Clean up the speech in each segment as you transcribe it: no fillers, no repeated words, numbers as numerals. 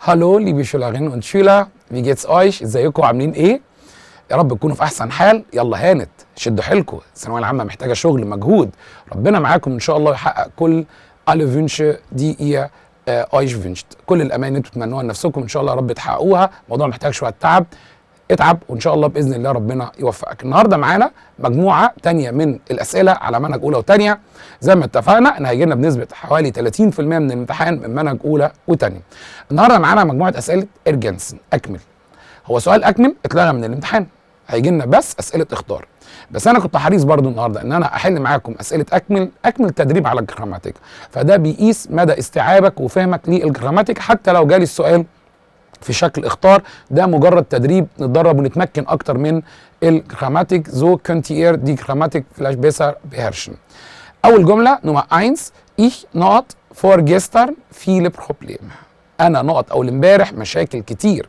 Hallo, liebe Schülerinnen und Schüler, wie geht's euch؟ ازيكم عاملين ايه؟ يا رب تكونوا في احسن حال. يلا هانت، شدوا حيلكم، الثانويه العامه محتاجه شغل مجهود. ربنا معاكم ان شاء الله يحقق كل alle Wünsche die ihr euch wünscht. كل الاماني اللي انتوا تتمنوها لنفسكم ان شاء الله يا رب تحققوها. الموضوع محتاج شويه تعب، اتعب وان شاء الله باذن الله ربنا يوفقك. النهارده معانا مجموعه تانية من الاسئله على منهج اولى وثانيه، زي ما اتفقنا ان هيجي لنا بنسبه حوالي 30% من الامتحان من منهج اولى وثانيه. النهارده معانا مجموعه اسئله ارجنسن اكمل. هو سؤال اكمل اتلغى من الامتحان، هيجي لنا بس اسئله اختار. بس انا كنت حريص برضو النهارده ان انا احل معاكم اسئله اكمل تدريب على الجراماتيك، فده بيقيس مدى استيعابك وفهمك للجراماتيك. حتى لو جالي السؤال في شكل اختار، ده مجرد تدريب نتدرب ونتمكن اكتر من الجراماتيك. So könnt ihr die Grammatik vielleicht besser beherrschen. اول جمله نمرة 1: Ich not vorgestern viele Probleme. انا نقط اول امبارح مشاكل كتير.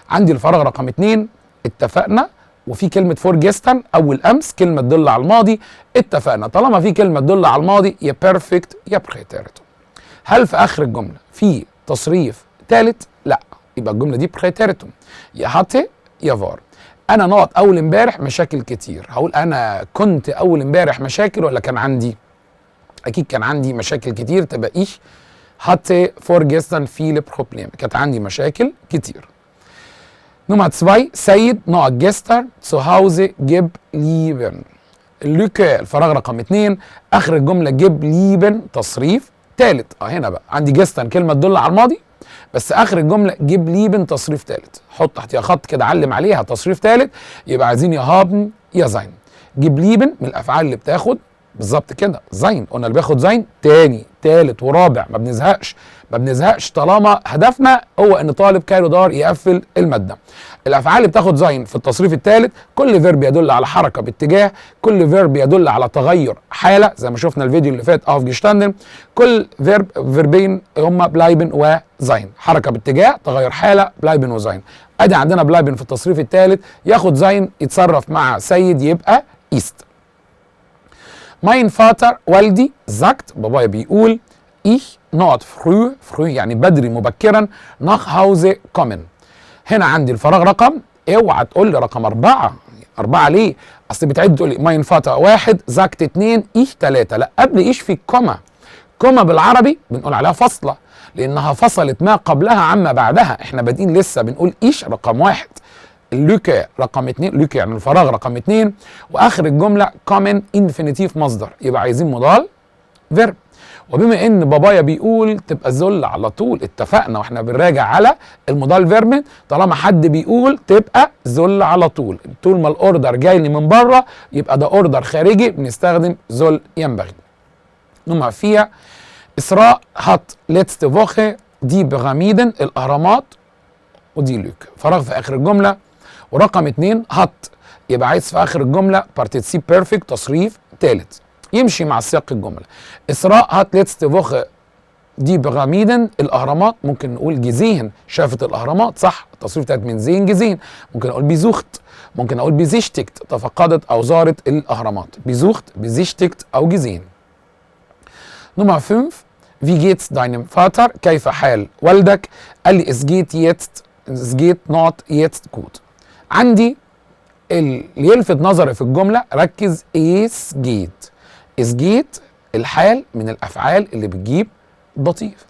عندي الفراغ رقم 2 اتفقنا، وفي كلمه فورجستن اول امس كلمه تدل على الماضي. اتفقنا طالما في كلمه تدل على الماضي يا بيرفكت يا بريتيرتو. هل في اخر الجمله في تصريف ثالث؟ لا، يبقى الجمله دي بريتيرتو. يا هاتي يا فار. انا نقط اول امبارح مشاكل كتير. هقول انا كنت اول امبارح مشاكل ولا كان عندي؟ اكيد كان عندي مشاكل كتير، تبقى ايش هاتي فورجستن viele Probleme. كانت عندي مشاكل كتير. نمرة 2: سيد نقط جستر zu Hause geblieben. اللوكا الفراغ رقم 2 اخر الجمله geblieben تصريف ثالث. هنا بقى عندي جستر كلمه تدل على الماضي، بس اخر الجمله geblieben تصريف ثالث. حط تحتيها خط كده علم عليها تصريف ثالث، يبقى عايزين يا haben يا sein. geblieben من الافعال اللي بتاخد بالظبط كده زين. قلنا اللي بياخد زين تاني تالت ورابع ما بنزهقش طالما هدفنا هو ان طالب كايرو دار يقفل الماده. الافعال اللي بتاخد زين في التصريف الثالث كل فيرب يدل على حركه باتجاه، كل فيرب يدل على تغير حاله زي ما شفنا الفيديو اللي فات aufgestanden. كل فيربين هما بلايبن وزين، حركه باتجاه تغير حاله بلايبن وزين. ادي عندنا بلايبن في التصريف الثالث ياخد زين يتصرف مع سيد يبقى ايست. Mein Vater والدي sagt بابايا بيقول ich not früh يعني بدري مبكرا nach Hause kommen. هنا عندي الفراغ رقم، اوعى تقول لي رقم 4. 4 ليه؟ اصل بتعد تقول لي mein Vater 1 sagt 2 ich 3. لا، قبل ايش في كوما. كوما بالعربي بنقول عليها فاصله لانها فصلت ما قبلها عما بعدها. احنا بادئين لسه بنقول ايش رقم 1. اللوكا رقم 2، لوكا يعني الفراغ رقم 2، واخر الجمله كومن انفينيتيف مصدر، يبقى عايزين مضال فيرب. وبما ان بابايا بيقول تبقى ذل على طول. اتفقنا واحنا بنراجع على المضال فيرب، طالما حد بيقول تبقى ذل على طول. طول ما الاوردر جاي لي من بره يبقى ده اوردر خارجي، بنستخدم ذل ينبغي. نمرة 4: اسراء هات ليتست فوخه دي بيراميدن الاهرامات ودي لوك. فراغ في اخر الجمله. ورقم 2 هات، يبقى عايز في اخر الجمله بارتيسيب بيرفكت تصريف ثالث يمشي مع سياق الجمله. اسراء هات ليتست فوخه دي بيراميدن الاهرامات. ممكن نقول جزيهن شافت الاهرامات، صح، التصريف ثالث من زين جزيهن. ممكن اقول بيزوخت، ممكن اقول بيزيشتكت تفقدت او زارت الاهرامات. بيزوخت بيزيشتكت او جزيهن. نمرة 5: Wie geht's deinem Vater؟ كيف حال والدك؟ قال لي es geht not jetzt gut. عندي اللي يلفت نظري في الجمله ركز es geht الحال من الافعال اللي بتجيب ضطيف.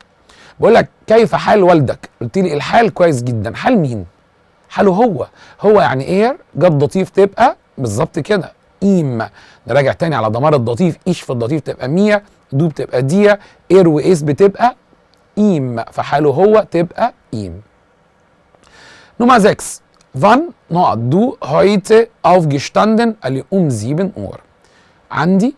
بقول لك كيف حال والدك، قلت لي الحال كويس جدا. حال مين؟ حاله هو يعني اير جت ضطيف تبقى بالظبط كده ايم. نراجع تاني على ضمائر الضطيف. ايش في الضطيف تبقى مية، دو بتبقى ديا، اير وايس بتبقى ايم، فحاله هو تبقى ايم. نمرة 6: Wann نقط du heute aufgestanden؟ قال لي 7 Uhr. عندي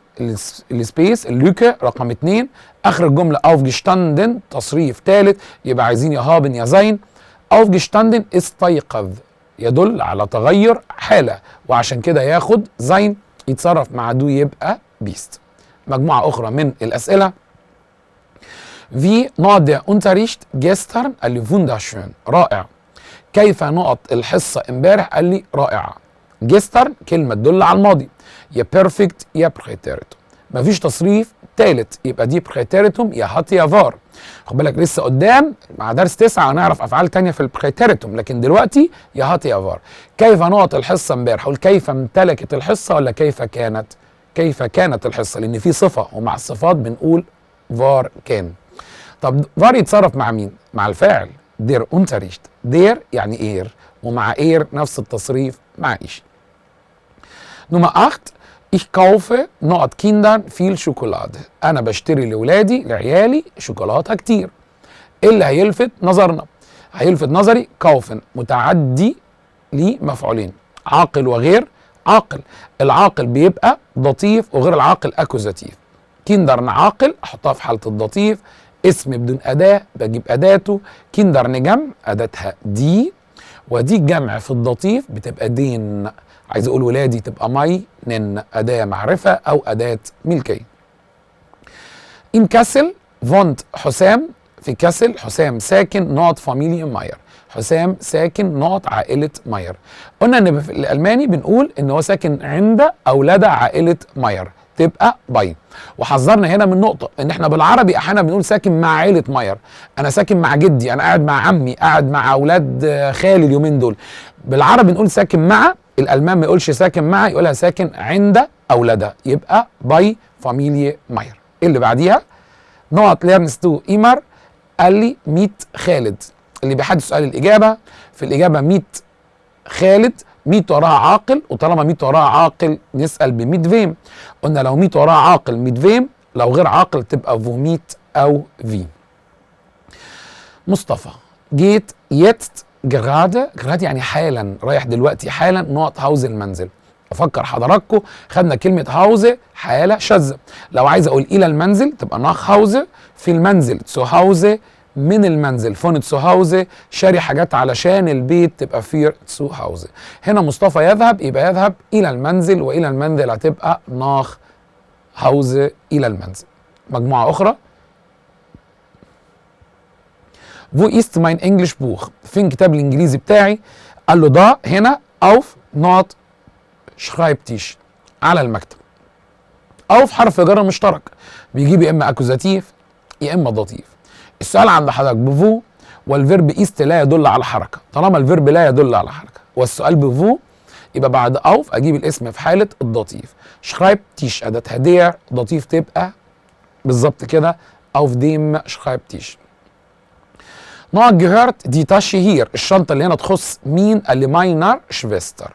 السبيس اللوكا رقم 2 اخر الجمله aufgestanden تصريف ثالث، يبقى عايزين يا هابن يا زين. aufgestanden استيقظ يدل على تغير حاله، وعشان كده ياخد زين يتصرف مع دو يبقى بيست. مجموعه اخرى من الاسئله. Wie نقط der Unterricht gestern؟ قال لي wunderschön رائع. كيف نقط الحصه امبارح؟ قال لي رائعه. جستر كلمه تدل على الماضي، يا بيرفكت يا بريتيرتو. مفيش تصريف تالت، يبقى دي بريتيريتوم يا هات يا فار. خد بالك لسه قدام مع درس 9 هنعرف افعال تانية في البريتيريتوم، لكن دلوقتي يا هات يا فار. كيف نقط الحصه امبارح؟ قول كيف امتلكت الحصه ولا كيف كانت؟ كيف كانت الحصه، لان في صفه ومع الصفات بنقول فار كان. طب فار يتصرف مع مين؟ مع الفاعل دير unterricht. دير يعني اير، ومع اير نفس التصريف مع ايش. نمرة 8، ich kaufe نقط Kindern viel Schokolade. انا بشتري لاولادي لعيالي شوكولاته كتير. ايه اللي هيلفت نظرنا؟ هيلفت نظري kaufen متعدي لمفعولين، عاقل وغير عاقل. العاقل بيبقى ضطيف وغير العاقل اكوزاتيف. كيندرن عاقل احطها في حاله الضطيف، اسم بدون اداه بجيب اداته. كيندرن جمع اداتها دي، ودي الجمع في الضطيف بتبقى دين. عايز اقول ولادي تبقى ماي نن، اداه معرفه او اداه ملكيه. ان كاسل فونت حسام، في كاسل حسام ساكن نقط فاميليا ماير. حسام ساكن نقط عائله ماير. قلنا ان في الالماني بنقول ان هو ساكن عند او لدى عائله ماير، تبقى باي. وحذرنا هنا من نقطه ان احنا بالعربي احيانا بنقول ساكن مع عائله ماير. انا ساكن مع جدي، انا قاعد مع عمي، قاعد مع اولاد خالي اليومين دول. بالعربي نقول ساكن مع، الالمان ما يقولش ساكن مع، يقولها ساكن عند او لدى، يبقى باي فاميليا ماير. اللي بعديها نقط ليرنستو ايمر، قال لي 100 خالد. اللي بيحدد سؤال الاجابه، في الاجابه 100 خالد، 100 وراها عاقل، وطالما 100 وراها عاقل نسال ب 100 فيم. قلنا لو 100 وراها عاقل 100 فيم، لو غير عاقل تبقى فوميت او في. مصطفى جيت يتست جرادة يعني حالا، رايح دلوقتي حالا نقط هاوز المنزل. افكر حضراتكم خدنا كلمه هاوزه حاله شاذه. لو عايز اقول الى المنزل تبقى ناخ هاوزه، في المنزل تسو هاوزه، من المنزل فون تسو هاوزه، شاري حاجات علشان البيت تبقى فير تسو هاوزه. هنا مصطفى يذهب يبقى يذهب الى المنزل، والى المنزل هتبقى ناخ هاوزه الى المنزل. مجموعه اخرى، Wo ist mein English Buch؟ فين كتاب الانجليزي بتاعي؟ قال له ده هنا auf نقط شرايبتيش، على المكتب. او في حرف جر مشترك بيجيب يا اما اكوزاتيف يا اما ضطيف. السؤال عند حضرتك بفو، والفيرب ايست لا يدل على حركه. طالما الفيرب لا يدل على حركه والسؤال بفو، يبقى بعد اوف اجيب الاسم في حاله الضطيف. شرايبتيش اداتها دير، ضطيف تبقى بالظبط كده auf dem Schreibtisch. نقط gehört die Tasche hier، الشنطه اللي هنا تخص مين؟ قال لي ماينر شفيستر.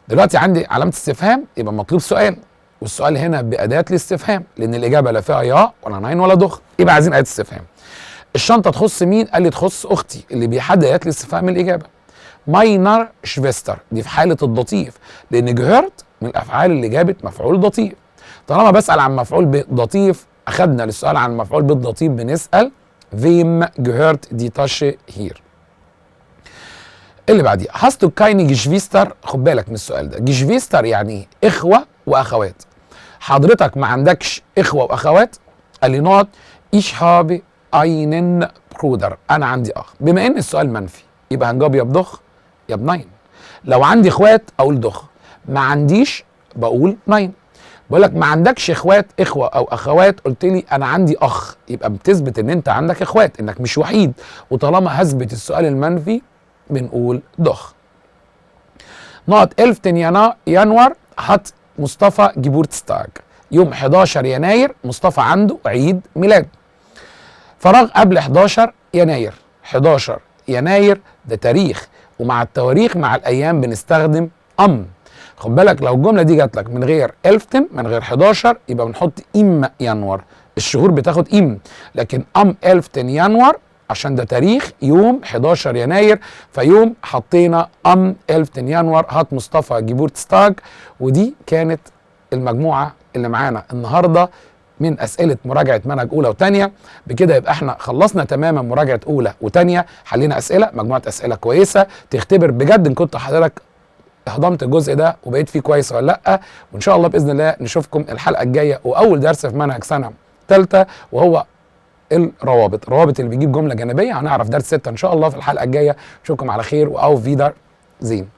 دلوقتي عندي علامه استفهام، يبقى مطلوب سؤال، والسؤال هنا باداه الاستفهام لان الاجابه لا فيها يا ولا ناين ولا دخ، يبقى عايزين اداه استفهام. الشنطه تخص مين؟ قال لي تخص اختي، اللي بيحدد اداه الاستفهام الاجابه. ماينر شفيستر دي في حاله الضطيف، لان جهرت من الافعال اللي جابت مفعول ضطيف. طالما بسال عن مفعول بضطيف، اخدنا للسؤال عن مفعول بالضطيف بنسال wem gehört die Tasche hier. اللي بعديها hast du keine Geschwister؟ خد بالك من السؤال ده، Geschwister يعني اخوه واخوات. حضرتك ما عندكش اخوه واخوات؟ قال لي نقط ich habe einen Bruder، انا عندي اخ. بما ان السؤال منفي يبقى هنجاوب يا بضخ يا بناين. لو عندي اخوات اقول ضخ، ما عنديش بقول ناين. بقول لك ما عندكش اخوات اخوه او اخوات، قلت لي انا عندي اخ، يبقى بتثبت ان انت عندك اخوات، انك مش وحيد. وطالما هثبت السؤال المنفي بنقول ضخ. نقط 11 يناير هات مصطفى جيبورتستاج، يوم 11 يناير مصطفى عنده عيد ميلاد. فراغ قبل 11 يناير، 11 يناير ده تاريخ، ومع التواريخ مع الايام بنستخدم خد بالك لو الجمله دي جات لك من غير الفتن من غير 11 يبقى بنحط ام ينور، الشهور بتاخد لكن الفتن ينور عشان ده تاريخ يوم 11 يناير، فيوم حطينا الفتن ينور هات مصطفى جيبورتستاج. ودي كانت المجموعه اللي معانا النهارده من اسئله مراجعه منهج اولى وثانيه. بكده يبقى احنا خلصنا تماما مراجعه اولى وثانيه، حلينا اسئله، مجموعه اسئله كويسه تختبر بجد ان كنت حضرتك هضمت الجزء ده وبقيت فيه كويس ولا لا. وان شاء الله باذن الله نشوفكم الحلقه الجايه واول درس في منهج سنه ثالثه، وهو الروابط اللي بيجيب جمله جانبيه. هنعرف درس 6 ان شاء الله في الحلقه الجايه. نشوفكم على خير واو فيدر زين.